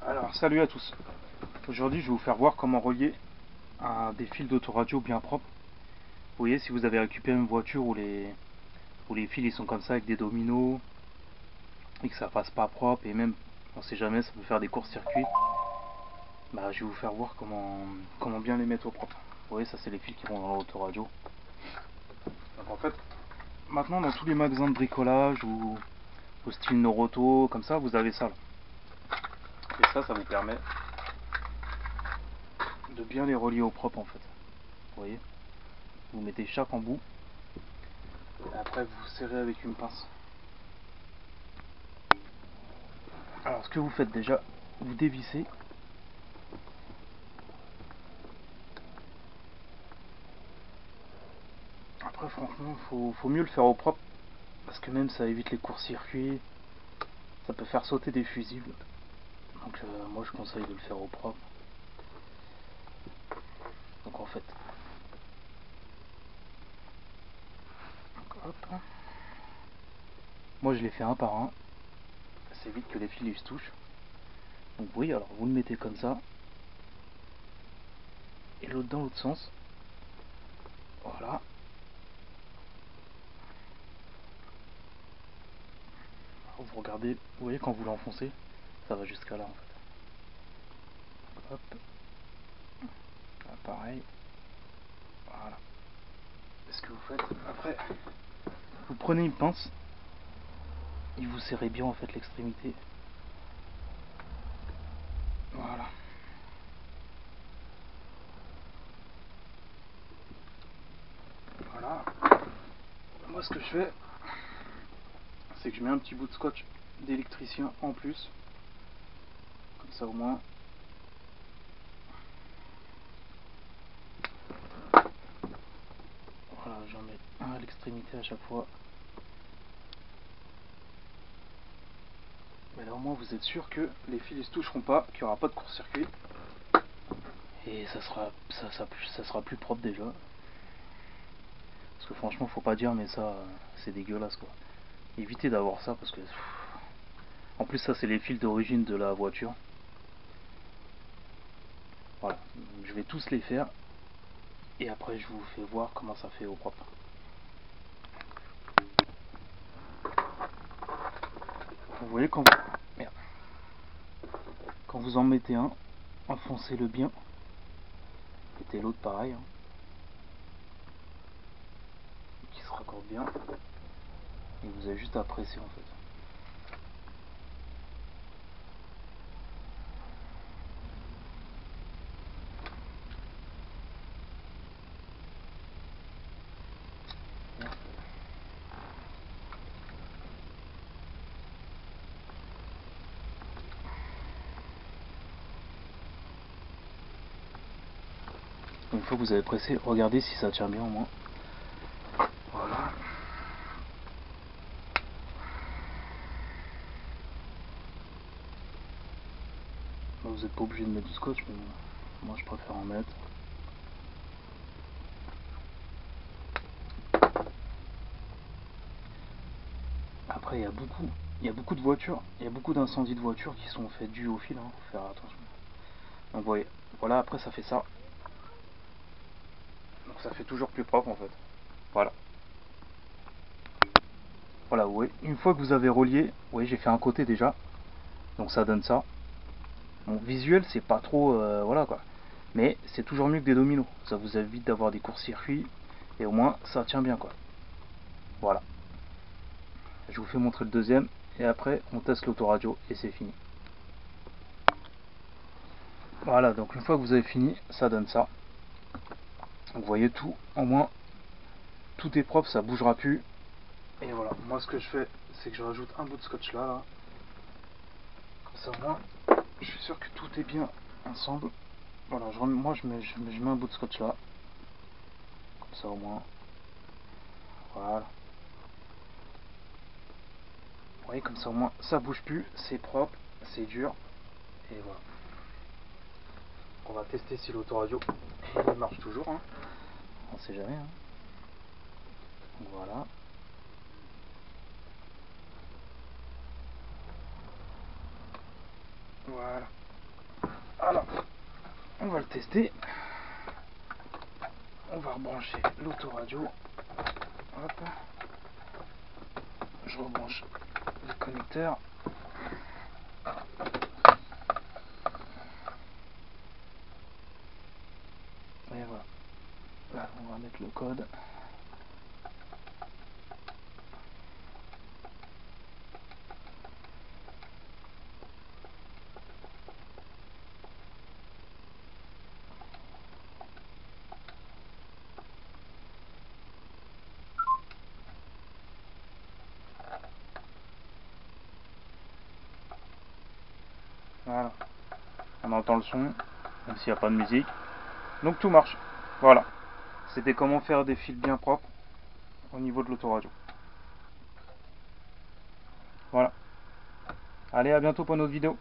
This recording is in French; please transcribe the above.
Alors salut à tous. Aujourd'hui je vais vous faire voir comment relier des fils d'autoradio bien propres. Vous voyez, si vous avez récupéré une voiture où les fils ils sont comme ça avec des dominos et que ça passe pas propre, et même on sait jamais, ça peut faire des courts-circuits, bah, je vais vous faire voir comment bien les mettre au propre. Vous voyez, ça c'est les fils qui vont dans l'autoradio. Donc en fait, maintenant dans tous les magasins de bricolage ou au style Noroto, comme ça, vous avez ça là. Et ça vous permet de bien les relier au propre en fait. Vous voyez, vous mettez chaque embout et après vous serrez avec une pince. Alors ce que vous faites déjà, vous dévissez. Après franchement faut mieux le faire au propre parce que même ça évite les courts-circuits, ça peut faire sauter des fusibles. Donc moi je conseille de le faire au propre. Donc en fait, hop. Moi je les fais un par un. Ça évite que les fils ils se touchent. Donc oui, alors vous le mettez comme ça. Et l'autre dans l'autre sens. Voilà. Alors, vous regardez, vous voyez quand vous l'enfoncez, ça va jusqu'à là en fait. Hop. Là, pareil. Voilà. Et ce que vous faites, après, vous prenez une pince et vous serrez bien en fait l'extrémité. Voilà. Voilà. Moi ce que je fais, c'est que je mets un petit bout de scotch d'électricien en plus. Comme ça au moins. Voilà, j'en mets un à l'extrémité à chaque fois. Mais là au moins vous êtes sûr que les fils ne se toucheront pas, qu'il n'y aura pas de court-circuit. Et ça sera plus propre déjà. Parce que franchement faut pas dire mais ça c'est dégueulasse quoi. Évitez d'avoir ça parce que en plus ça c'est les fils d'origine de la voiture. Voilà, donc, je vais tous les faire et après je vous fais voir comment ça fait au propre. Vous voyez merde. Quand vous en mettez un, enfoncez-le bien. Mettez l'autre pareil, hein, qui se raccorde bien. Et vous avez juste à presser en fait. Une fois que vous avez pressé, regardez si ça tient bien au moins. Voilà. Là, vous n'êtes pas obligé de mettre du scotch, mais moi je préfère en mettre. Après il y a beaucoup de voitures, il y a beaucoup d'incendies de voitures qui sont faits dus au fil, hein, faut faire attention. Donc voyez, voilà, après ça fait ça. Donc ça fait toujours plus propre en fait. Voilà. Voilà, vous voyez, une fois que vous avez relié, vous voyez j'ai fait un côté déjà. Donc ça donne ça. Bon, visuel c'est pas trop, voilà quoi. Mais c'est toujours mieux que des dominos. Ça vous évite d'avoir des courts-circuits. Et au moins ça tient bien quoi. Voilà. Je vous fais montrer le deuxième. Et après on teste l'autoradio et c'est fini. Voilà, donc une fois que vous avez fini, ça donne ça. Donc vous voyez tout, au moins tout est propre, ça bougera plus. Et voilà, moi ce que je fais, c'est que je rajoute un bout de scotch là. Comme ça au moins, je suis sûr que tout est bien ensemble. Voilà, moi je mets un bout de scotch là. Comme ça au moins. Voilà. Vous voyez, comme ça au moins ça bouge plus, c'est propre, c'est dur. Et voilà. On va tester si l'autoradio il marche toujours. Hein. On sait jamais. Hein. Donc voilà. Voilà. Alors, on va le tester. On va rebrancher l'autoradio. Hop. Je rebranche le connecteur. Et voilà. Là, on va mettre le code. Voilà. On entend le son, même s'il n'y a pas de musique. Donc tout marche. Voilà. C'était comment faire des fils bien propres au niveau de l'autoradio. Voilà. Allez, à bientôt pour une autre vidéo.